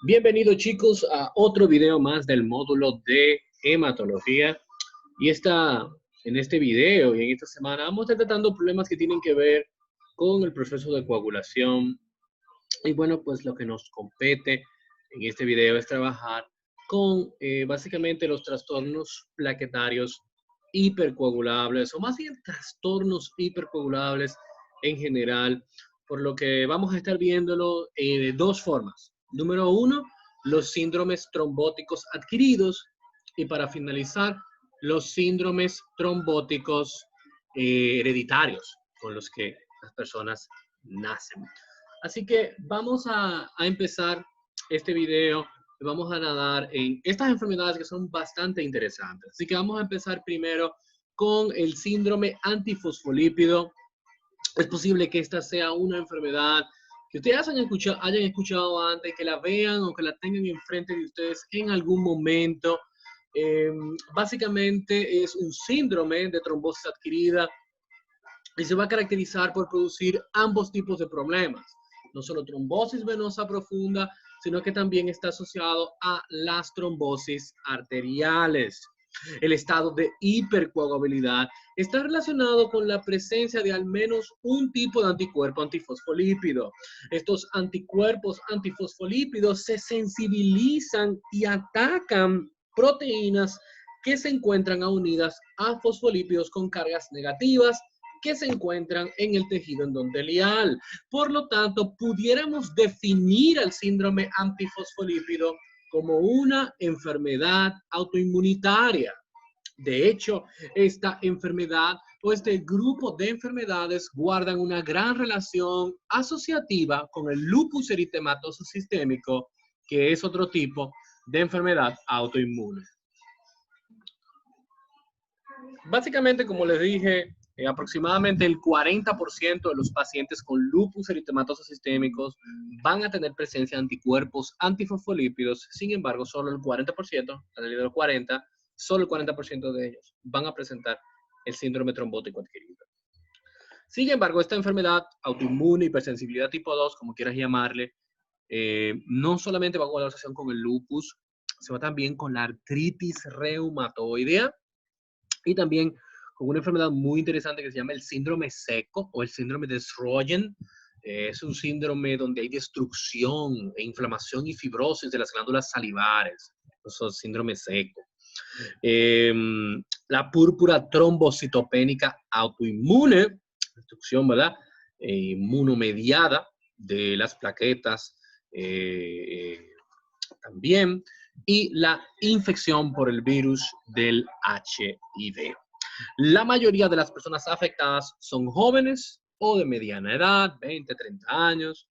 Bienvenidos chicos a otro video más del módulo de hematología. En este video y en esta semana vamos a estar tratando problemas que tienen que ver con el proceso de coagulación. Y bueno, pues lo que nos compete en este video es trabajar con básicamente los trastornos plaquetarios hipercoagulables, o más bien trastornos hipercoagulables en general, por lo que vamos a estar viéndolo de dos formas. Número uno, los síndromes trombóticos adquiridos, y para finalizar, los síndromes trombóticos hereditarios con los que las personas nacen. Así que vamos a empezar este video. Vamos a nadar en estas enfermedades que son bastante interesantes. Así que vamos a empezar primero con el síndrome antifosfolípido. Es posible que esta sea una enfermedad que ustedes hayan escuchado antes, que la vean o que la tengan enfrente de ustedes en algún momento. Básicamente es un síndrome de trombosis adquirida y se va a caracterizar por producir ambos tipos de problemas. No solo trombosis venosa profunda, sino que también está asociado a las trombosis arteriales. El estado de hipercoagulabilidad está relacionado con la presencia de al menos un tipo de anticuerpo antifosfolípido. Estos anticuerpos antifosfolípidos se sensibilizan y atacan proteínas que se encuentran unidas a fosfolípidos con cargas negativas que se encuentran en el tejido endotelial. Por lo tanto, pudiéramos definir al síndrome antifosfolípido como una enfermedad autoinmunitaria. De hecho, esta enfermedad o este grupo de enfermedades guardan una gran relación asociativa con el lupus eritematoso sistémico, que es otro tipo de enfermedad autoinmune. Básicamente, como les dije, aproximadamente el 40% de los pacientes con lupus eritematoso sistémicos van a tener presencia de anticuerpos antifosfolípidos. Sin embargo, solo el 40%, de los 40, solo el 40% de ellos van a presentar el síndrome trombótico adquirido. Sin embargo, esta enfermedad autoinmune, hipersensibilidad tipo 2, como quieras llamarle, no solamente va con la asociación con el lupus, se va también con la artritis reumatoidea y también con una enfermedad muy interesante que se llama el síndrome seco o el síndrome de Sjögren. Es un síndrome donde hay destrucción e inflamación y fibrosis de las glándulas salivares. Eso es síndrome seco. La púrpura trombocitopénica autoinmune, destrucción, ¿verdad? Inmunomediada de las plaquetas también, y la infección por el virus del HIV. La mayoría de las personas afectadas son jóvenes o de mediana edad, 20, 30 años.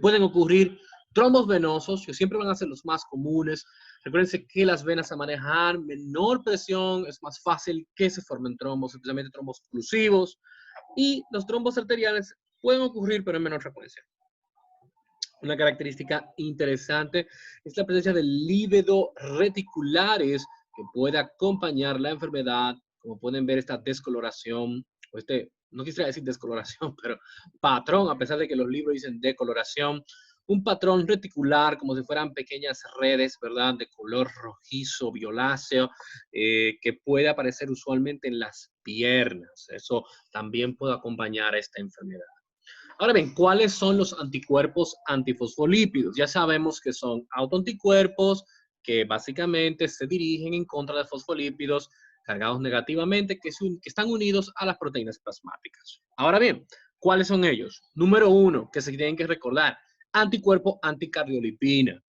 Pueden ocurrir trombos venosos, que siempre van a ser los más comunes. Recuérdense que las venas a manejar menor presión, es más fácil que se formen trombos, especialmente trombos oclusivos. Y los trombos arteriales pueden ocurrir, pero en menor frecuencia. Una característica interesante es la presencia de lívido reticulares que puede acompañar la enfermedad. Como pueden ver, esta descoloración, o no quisiera decir descoloración, pero patrón, a pesar de que los libros dicen decoloración, un patrón reticular como si fueran pequeñas redes, ¿verdad? De color rojizo, violáceo, que puede aparecer usualmente en las piernas. Eso también puede acompañar a esta enfermedad. Ahora bien, ¿cuáles son los anticuerpos antifosfolípidos? Ya sabemos que son autoanticuerpos que básicamente se dirigen en contra de fosfolípidos cargados negativamente que están unidos a las proteínas plasmáticas. Ahora bien, ¿cuáles son ellos? Número uno, que se tienen que recordar, anticuerpo anticardiolipina.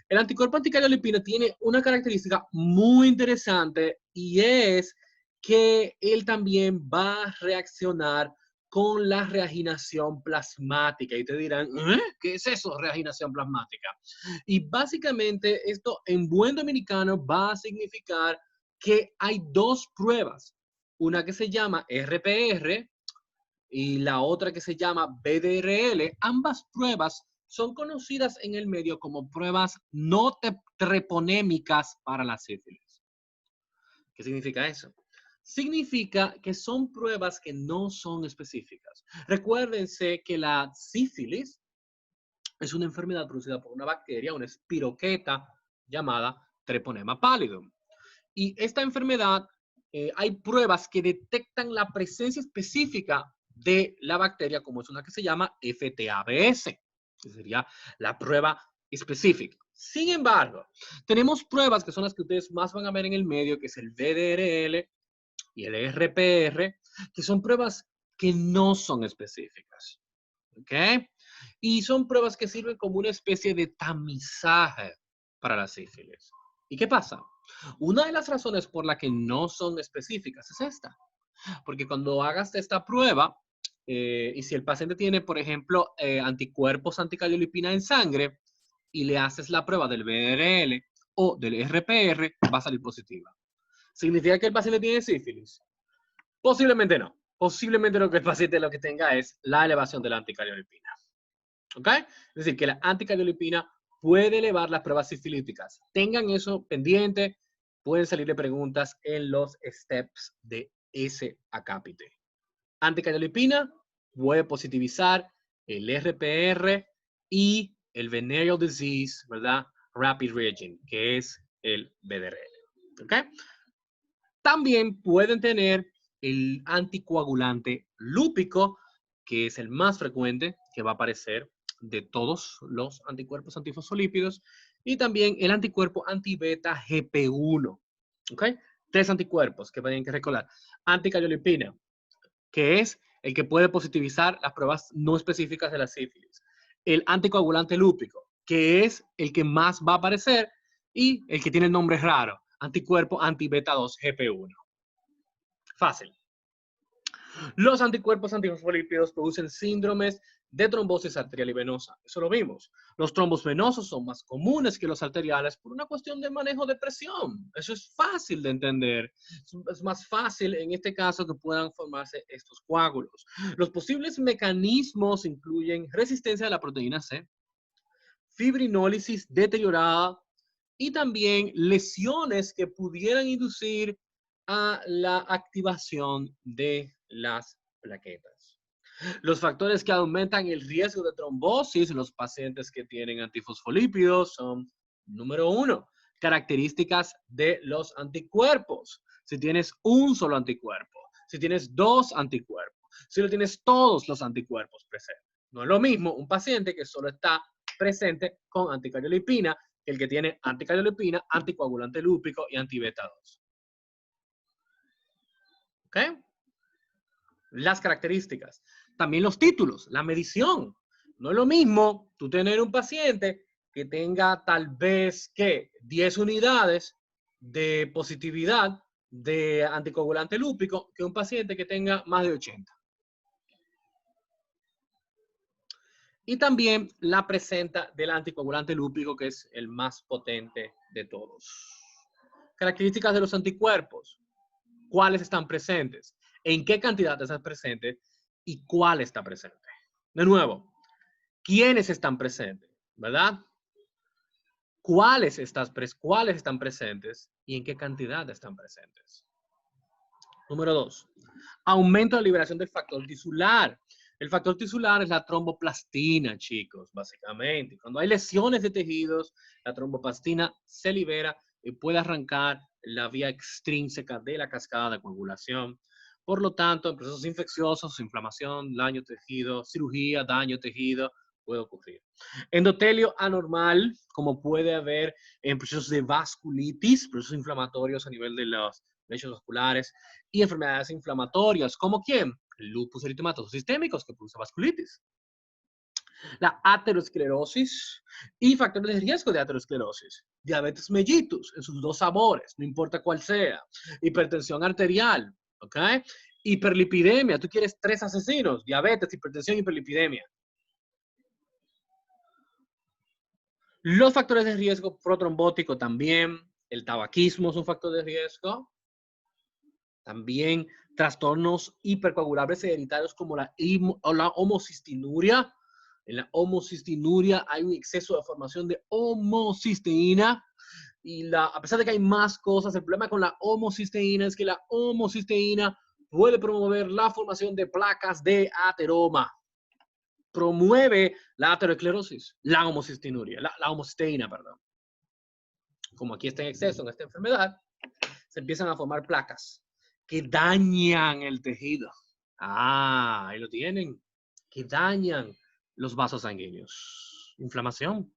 El anticuerpo anticardiolipina tiene una característica muy interesante y es que él también va a reaccionar con la reaginación plasmática. Y te dirán, ¿qué es eso, reaginación plasmática? Y básicamente esto en buen dominicano va a significar que hay dos pruebas. Una que se llama RPR y la otra que se llama BDRL. Ambas pruebas son conocidas en el medio como pruebas no treponémicas para la sífilis. ¿Qué significa eso? Significa que son pruebas que no son específicas. Recuérdense que la sífilis es una enfermedad producida por una bacteria, una espiroqueta llamada Treponema pallidum. Y esta enfermedad, hay pruebas que detectan la presencia específica de la bacteria, como es una que se llama FTABS, que sería la prueba específica. Sin embargo, tenemos pruebas que son las que ustedes más van a ver en el medio, que es el VDRL y el RPR, que son pruebas que no son específicas. ¿Ok? Y son pruebas que sirven como una especie de tamizaje para la sífilis. ¿Y qué pasa? Una de las razones por la que no son específicas es esta. Porque cuando hagas esta prueba, y si el paciente tiene, por ejemplo, anticuerpos anticardiolipina en sangre, y le haces la prueba del VRL o del RPR, va a salir positiva. ¿Significa que el paciente tiene sífilis? Posiblemente no. Posiblemente lo que el paciente lo que tenga es la elevación de la anticardiolipina. ¿Ok? Es decir, que la anticardiolipina puede elevar las pruebas sifilíticas. Tengan eso pendiente. Pueden salirle preguntas en los steps de ese acápite. Anticardiolipina puede positivizar el RPR y el venereal disease, ¿verdad? Rapid reagent, que es el VDRL. ¿Ok? También pueden tener el anticoagulante lúpico, que es el más frecuente que va a aparecer de todos los anticuerpos antifosfolípidos, y también el anticuerpo anti-beta GP1. ¿Ok? 3 anticuerpos que tienen que recordar. Anticardiolipina, que es el que puede positivizar las pruebas no específicas de la sífilis. El anticoagulante lúpico, que es el que más va a aparecer y el que tiene el nombre raro, anticuerpo anti-beta 2 GP1. Fácil. Los anticuerpos antifosfolípidos producen síndromes de trombosis arterial y venosa. Eso lo vimos. Los trombos venosos son más comunes que los arteriales por una cuestión de manejo de presión. Eso es fácil de entender. Es más fácil en este caso que puedan formarse estos coágulos. Los posibles mecanismos incluyen resistencia a la proteína C, fibrinólisis deteriorada y también lesiones que pudieran inducir a la activación de las plaquetas. Los factores que aumentan el riesgo de trombosis en los pacientes que tienen antifosfolípidos son, número 1, características de los anticuerpos. Si tienes un solo anticuerpo, si tienes 2 anticuerpos, si no tienes todos los anticuerpos presentes. No es lo mismo un paciente que solo está presente con anticardiolipina que el que tiene anticardiolipina, anticoagulante lúpico y anti-beta 2. ¿Ok? Las características. También los títulos, la medición. No es lo mismo tú tener un paciente que tenga tal vez que 10 unidades de positividad de anticoagulante lúpico que un paciente que tenga más de 80. Y también la presenta del anticoagulante lúpico, que es el más potente de todos. Características de los anticuerpos. ¿Cuáles están presentes? ¿En qué cantidad están presentes? ¿Y cuál está presente? De nuevo, ¿quiénes están presentes? ¿Verdad? ¿Cuáles están presentes y en qué cantidad están presentes? Número 2. Aumento de liberación del factor tisular. El factor tisular es la tromboplastina, chicos, básicamente. Cuando hay lesiones de tejidos, la tromboplastina se libera y puede arrancar la vía extrínseca de la cascada de coagulación. Por lo tanto, en procesos infecciosos, inflamación, daño tejido, cirugía, daño tejido, puede ocurrir. Endotelio anormal, como puede haber en procesos de vasculitis, procesos inflamatorios a nivel de los lechos vasculares, y enfermedades inflamatorias, ¿como quién? Lupus eritematoso sistémicos, que produce vasculitis. La aterosclerosis y factores de riesgo de aterosclerosis. Diabetes mellitus en sus 2 sabores, no importa cuál sea. Hipertensión arterial, ¿ok? Hiperlipidemia, tú quieres 3 asesinos, diabetes, hipertensión, hiperlipidemia. Los factores de riesgo protrombótico también, el tabaquismo es un factor de riesgo. También trastornos hipercoagulables hereditarios como la homocistinuria. En la homocistinuria hay un exceso de formación de homocisteína. Y a pesar de que hay más cosas, el problema con la homocisteína es que la homocisteína puede promover la formación de placas de ateroma. promueve la aterosclerosis, la homocistinuria, la homocisteína, perdón. Como aquí está en exceso en esta enfermedad, se empiezan a formar placas que dañan el tejido. Ah, ahí lo tienen. Que dañan los vasos sanguíneos. Inflamación.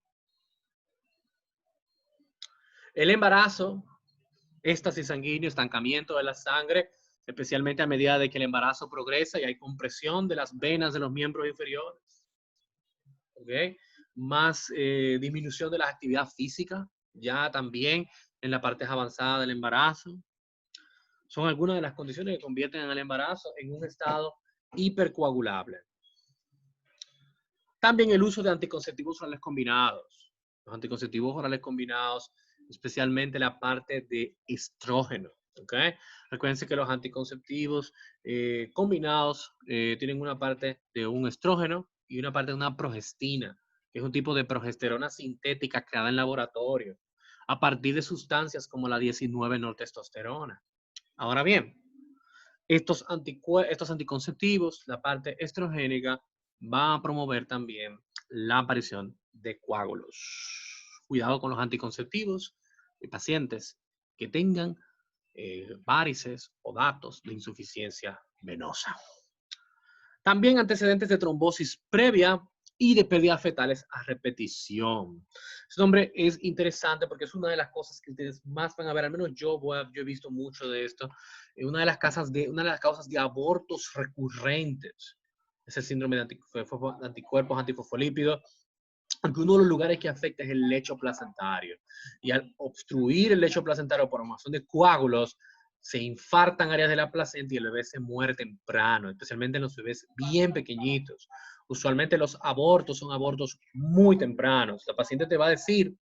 El embarazo, éstasis sanguíneo, estancamiento de la sangre, especialmente a medida de que el embarazo progresa y hay compresión de las venas de los miembros inferiores. ¿Okay? Más disminución de la actividad física, ya también en la parte avanzada del embarazo. Son algunas de las condiciones que convierten al embarazo en un estado hipercoagulable. También el uso de anticonceptivos orales combinados. Los anticonceptivos orales combinados, especialmente la parte de estrógeno. ¿Okay? Recuerden que los anticonceptivos combinados tienen una parte de un estrógeno y una parte de una progestina, que es un tipo de progesterona sintética creada en laboratorio a partir de sustancias como la 19-nortestosterona. Ahora bien, estos anticonceptivos, la parte estrogénica, va a promover también la aparición de coágulos. Cuidado con los anticonceptivos de pacientes que tengan varices o datos de insuficiencia venosa. También antecedentes de trombosis previa y de pérdidas fetales a repetición. Ese nombre es interesante porque es una de las cosas que ustedes más van a ver, al menos yo he visto mucho de esto, una de las causas de abortos recurrentes es el síndrome de anticuerpos antifosfolípidos, aunque uno de los lugares que afecta es el lecho placentario. Y al obstruir el lecho placentario por formación de coágulos, se infartan áreas de la placenta y el bebé se muere temprano, especialmente en los bebés bien pequeñitos. Usualmente los abortos son abortos muy tempranos. La paciente te va a decir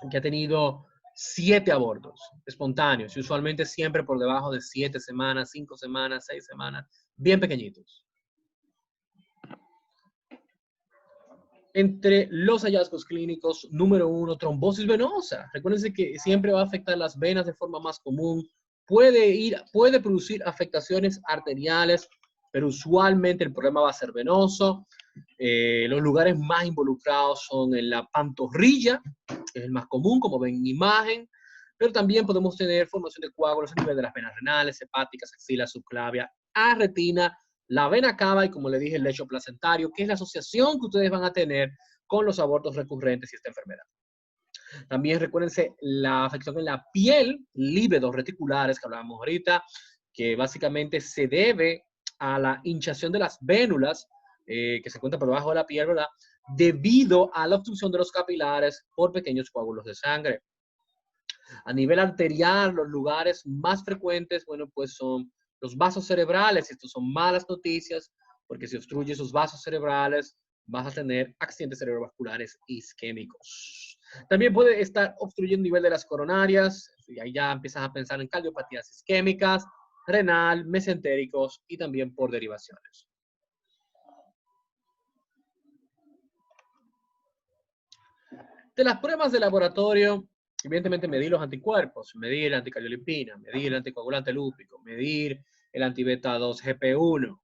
que ha tenido 7 abortos espontáneos y usualmente siempre por debajo de 7 semanas, 5 semanas, 6 semanas, bien pequeñitos. Entre los hallazgos clínicos, número 1, trombosis venosa. Recuérdense que siempre va a afectar las venas de forma más común. Puede producir afectaciones arteriales, pero usualmente el problema va a ser venoso. Los lugares más involucrados son en la pantorrilla, que es el más común, como ven en imagen, pero también podemos tener formación de coágulos a nivel de las venas renales, hepáticas, axilas, subclavia, a retina, la vena cava y, como le dije, el lecho placentario, que es la asociación que ustedes van a tener con los abortos recurrentes y esta enfermedad. También recuérdense la afección en la piel, líbedos reticulares que hablábamos ahorita, que básicamente se debe a la hinchación de las vénulas que se encuentran por debajo de la piel, ¿verdad? Debido a la obstrucción de los capilares por pequeños coágulos de sangre. A nivel arterial, los lugares más frecuentes, bueno, pues son los vasos cerebrales. Estos son malas noticias, porque si obstruye esos vasos cerebrales, vas a tener accidentes cerebrovasculares isquémicos. También puede estar obstruyendo el nivel de las coronarias, y ahí ya empiezas a pensar en cardiopatías isquémicas, renal, mesentéricos y también por derivaciones. De las pruebas de laboratorio, evidentemente medir los anticuerpos, medir la anticariolipina, medir el anticoagulante lúpico, medir el antibeta 2 GP1.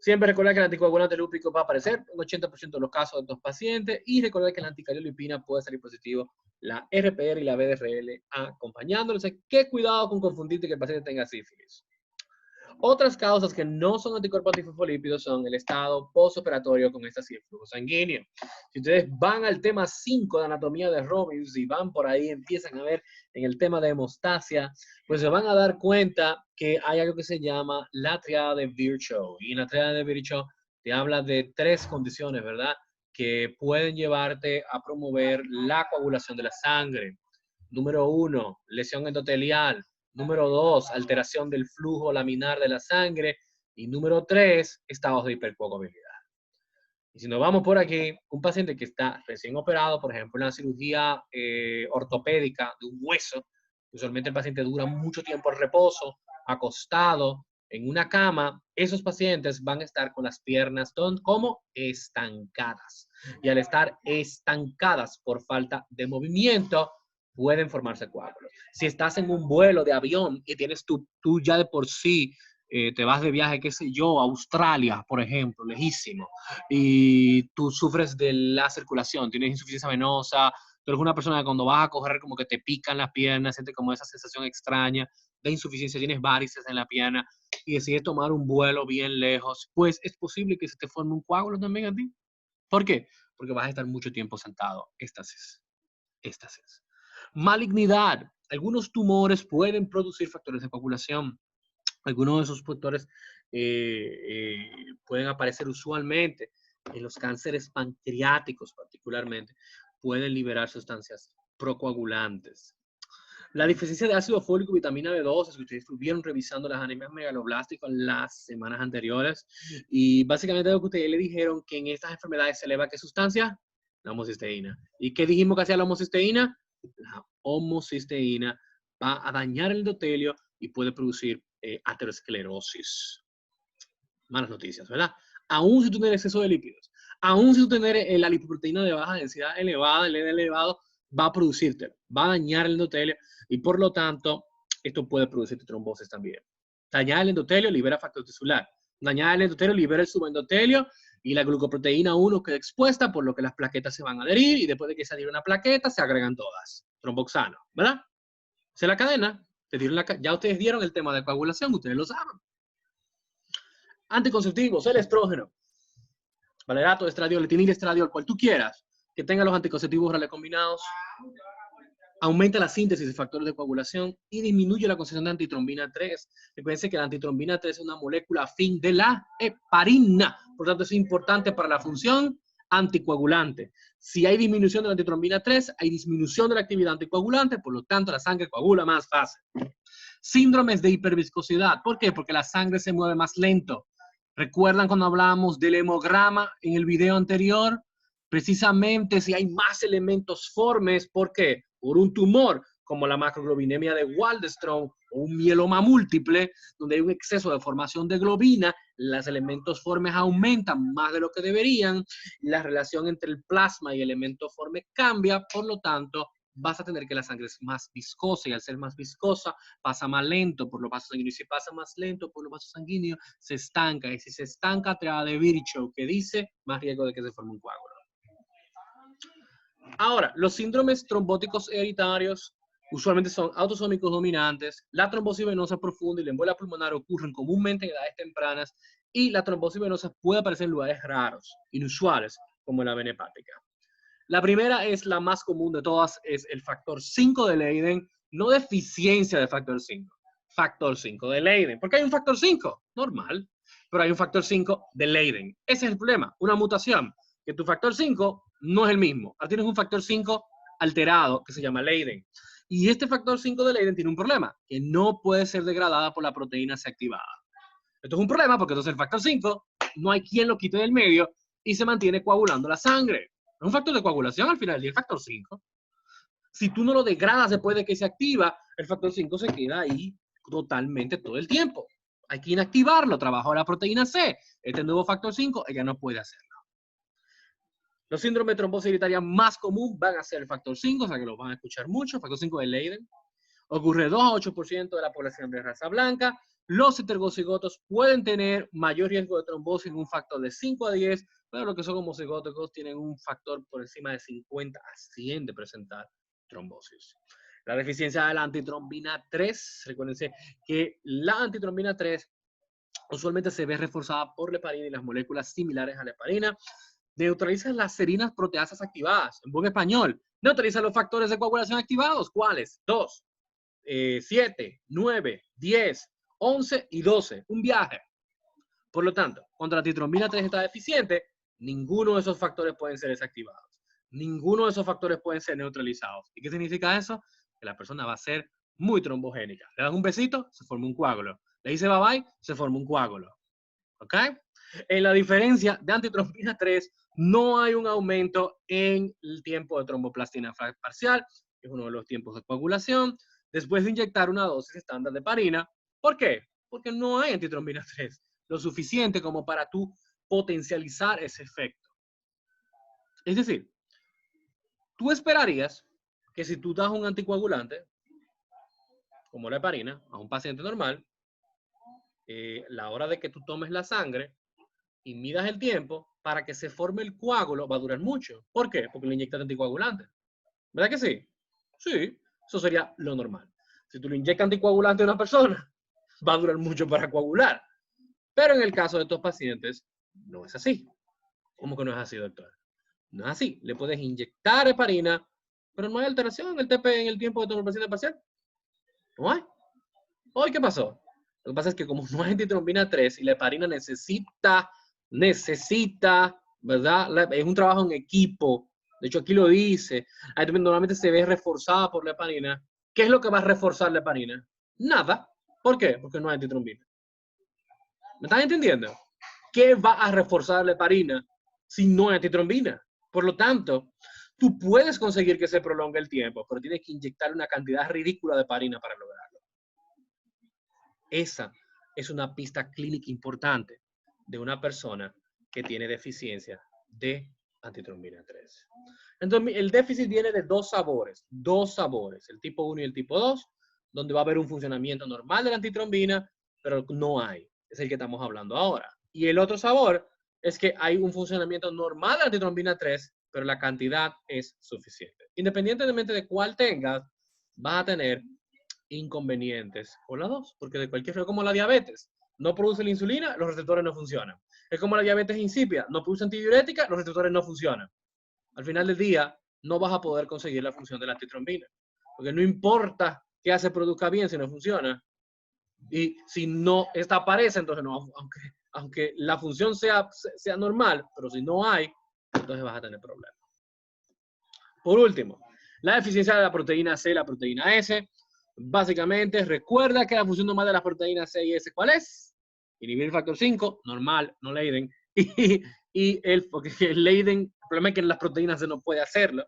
Siempre recordar que el anticoagulante lúpico va a aparecer en 80% de los casos de estos pacientes y recordar que la anticariolipina puede salir positivo la RPR y la BDRL acompañándolos. Qué cuidado con confundirte que el paciente tenga sífilis. Otras causas que no son anticuerpos antifosfolípidos son el estado postoperatorio con estasis de flujo sanguíneo. Si ustedes van al tema 5 de anatomía de Robbins y van por ahí, empiezan a ver en el tema de hemostasia, pues se van a dar cuenta que hay algo que se llama la triada de Virchow. Y en la triada de Virchow te habla de 3 condiciones, ¿verdad? Que pueden llevarte a promover la coagulación de la sangre. Número 1, lesión endotelial. Número 2, alteración del flujo laminar de la sangre. Y número 3, estados de hipercoagulabilidad. Y si nos vamos por aquí, un paciente que está recién operado, por ejemplo, en una cirugía ortopédica de un hueso, usualmente el paciente dura mucho tiempo en reposo, acostado, en una cama, esos pacientes van a estar con las piernas como estancadas. Y al estar estancadas por falta de movimiento, pueden formarse coágulos. Si estás en un vuelo de avión y tienes tú ya de por sí te vas de viaje, qué sé yo, a Australia, por ejemplo, lejísimo, y tú sufres de la circulación, tienes insuficiencia venosa, tú eres una persona que cuando vas a correr como que te pican las piernas, sientes como esa sensación extraña de insuficiencia, tienes varices en la pierna y decides tomar un vuelo bien lejos, pues es posible que se te forme un coágulo también a ti. ¿Por qué? Porque vas a estar mucho tiempo sentado. Éstasis. Malignidad. Algunos tumores pueden producir factores de coagulación. Algunos de esos factores pueden aparecer usualmente en los cánceres pancreáticos particularmente. Pueden liberar sustancias procoagulantes. La deficiencia de ácido fólico y vitamina B12, que ustedes estuvieron revisando las anemias megaloblásticas las semanas anteriores, y básicamente lo que ustedes le dijeron que en estas enfermedades se eleva ¿qué sustancia? La homocisteína. ¿Y qué dijimos que hacía la homocisteína? La homocisteína va a dañar el endotelio y puede producir aterosclerosis. Malas noticias, ¿verdad? Aún si tú tienes exceso de lípidos, aún si tú tienes la lipoproteína de baja densidad elevada, el N elevado, va a producirte, va a dañar el endotelio y por lo tanto esto puede producirte trombosis también. Dañar el endotelio libera factor tisular. Dañar el endotelio libera el subendotelio y la glucoproteína 1 queda expuesta, por lo que las plaquetas se van a adherir y después de que se adhiere una plaqueta se agregan todas. Tromboxano, ¿verdad? Esa es la cadena. Ya ustedes dieron el tema de coagulación, ustedes lo saben. Anticonceptivos, el estrógeno, valerato, estradiol, etinil, estradiol, cual tú quieras, que tenga los anticonceptivos orales combinados, aumenta la síntesis de factores de coagulación y disminuye la concentración de antitrombina 3. Recuerden que la antitrombina 3 es una molécula afín de la heparina, por lo tanto es importante para la función anticoagulante. Si hay disminución de la antitrombina 3, hay disminución de la actividad anticoagulante, por lo tanto la sangre coagula más fácil. Síndromes de hiperviscosidad, ¿por qué? Porque la sangre se mueve más lento. ¿Recuerdan cuando hablábamos del hemograma en el video anterior? Precisamente si hay más elementos formes, ¿por qué? Por un tumor, como la macroglobinemia de Waldenström o un mieloma múltiple, donde hay un exceso de formación de globina, los elementos formes aumentan más de lo que deberían, la relación entre el plasma y el elemento forme cambia, por lo tanto, vas a tener que la sangre es más viscosa y al ser más viscosa pasa más lento por los vasos sanguíneos. Y si pasa más lento por los vasos sanguíneos, se estanca. Y si se estanca, trae de Virchow, que dice más riesgo de que se forme un coágulo. Ahora, los síndromes trombóticos hereditarios usualmente son autosómicos dominantes. La trombosis venosa profunda y la embolia pulmonar ocurren comúnmente en edades tempranas y la trombosis venosa puede aparecer en lugares raros, inusuales, como la vena hepática. La primera es la más común de todas, es el factor 5 de Leiden, no deficiencia de factor 5, factor 5 de Leiden. ¿Por qué hay un factor 5? Normal, pero hay un factor 5 de Leiden. Ese es el problema, una mutación, que tu factor 5 no es el mismo. Ahora tienes un factor 5 alterado que se llama Leiden. Y este factor 5 de Leiden tiene un problema, que no puede ser degradada por la proteína C activada. Esto es un problema porque entonces el factor 5 no hay quien lo quite del medio y se mantiene coagulando la sangre. Es un factor de coagulación al final del día, el factor 5. Si tú no lo degradas después de que se activa, el factor 5 se queda ahí totalmente todo el tiempo. Hay que inactivarlo, trabajó la proteína C. Este nuevo factor 5, ella no puede hacerlo. Los síndromes de trombosis hereditaria más común van a ser el factor 5, o sea que lo van a escuchar mucho, el factor 5 de Leiden. Ocurre 2 a 8% de la población de raza blanca. Los heterocigotos pueden tener mayor riesgo de trombosis en un factor de 5 a 10, pero los que son homocigóticos tienen un factor por encima de 50 a 100 de presentar trombosis. La deficiencia de la antitrombina 3, recuérdense que la antitrombina 3 usualmente se ve reforzada por la heparina y las moléculas similares a la heparina. Neutraliza las serinas proteasas activadas. En buen español, neutraliza los factores de coagulación activados. ¿Cuáles? 2, 7, 9, 10, 11 y 12. Un viaje. Por lo tanto, cuando la antitrombina 3 está deficiente, ninguno de esos factores pueden ser desactivados. Ninguno de esos factores pueden ser neutralizados. ¿Y qué significa eso? Que la persona va a ser muy trombogénica. Le das un besito, se forma un coágulo. Le dice bye bye, se forma un coágulo. ¿Ok? En la diferencia de antitrombina 3, no hay un aumento en el tiempo de tromboplastina parcial, que es uno de los tiempos de coagulación, después de inyectar una dosis estándar de heparina. ¿Por qué? Porque no hay antitrombina 3 lo suficiente como para tú potencializar ese efecto. Es decir, tú esperarías que si tú das un anticoagulante, como la heparina, a un paciente normal, la hora de que tú tomes la sangre y midas el tiempo para que se forme el coágulo va a durar mucho. ¿Por qué? Porque le inyectas anticoagulante. ¿Verdad que sí? Sí, eso sería lo normal. Si tú le inyectas anticoagulante a una persona, va a durar mucho para coagular. Pero en el caso de estos pacientes, no es así. ¿Cómo que no es así, doctor? No es así. Le puedes inyectar heparina, pero no hay alteración en el TP en el tiempo de tomar el paciente parcial. No hay. Hoy, ¿qué pasó? Lo que pasa es que como no hay antitrombina 3 y la heparina necesita, ¿verdad? Es un trabajo en equipo. De hecho, aquí lo dice. Normalmente se ve reforzada por la heparina. ¿Qué es lo que va a reforzar la heparina? Nada. ¿Por qué? Porque no hay antitrombina. ¿Me están entendiendo? ¿Qué va a reforzar la heparina si no hay antitrombina? Por lo tanto, tú puedes conseguir que se prolongue el tiempo, pero tienes que inyectar una cantidad ridícula de heparina para lograrlo. Esa es una pista clínica importante de una persona que tiene deficiencia de antitrombina 3. Entonces, el déficit viene de dos sabores, el tipo 1 y el tipo 2, donde va a haber un funcionamiento normal de la antitrombina, pero no hay. Es el que estamos hablando ahora. Y el otro sabor es que hay un funcionamiento normal de la antitrombina 3, pero la cantidad es suficiente. Independientemente de cuál tengas, vas a tener inconvenientes con la 2, porque de cualquier forma, como la diabetes, no produce la insulina, los receptores no funcionan. Es como la diabetes insípida, no produce antidiurética, los receptores no funcionan. Al final del día, no vas a poder conseguir la función de la antitrombina, porque no importa que se produzca bien si no funciona. Y si no, esta aparece, entonces no, aunque la función sea normal, pero si no hay, entonces vas a tener problemas. Por último, la deficiencia de la proteína C y la proteína S. Básicamente, recuerda que la función normal de las proteínas C y S, ¿cuál es? Inhibir el factor 5, normal, no Leiden. Porque el Leiden, el problema es que las proteínas C no puede hacerlo.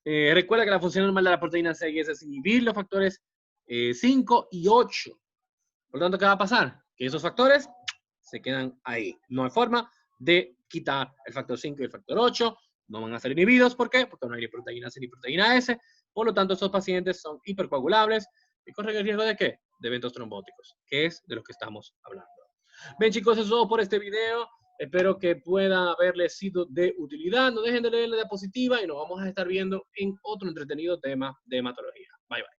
Recuerda que la función normal de la proteína C y S es inhibir los factores 5 y 8. Por lo tanto, ¿qué va a pasar? Que esos factores se quedan ahí. No hay forma de quitar el factor 5 y el factor 8. No van a ser inhibidos. ¿Por qué? Porque no hay ni proteína C ni proteína S. Por lo tanto, esos pacientes son hipercoagulables y corren el riesgo de ¿qué? De eventos trombóticos, que es de lo que estamos hablando. Bien, chicos, eso es todo por este video. Espero que pueda haberles sido de utilidad. No dejen de leer la diapositiva y nos vamos a estar viendo en otro entretenido tema de hematología. Bye, bye.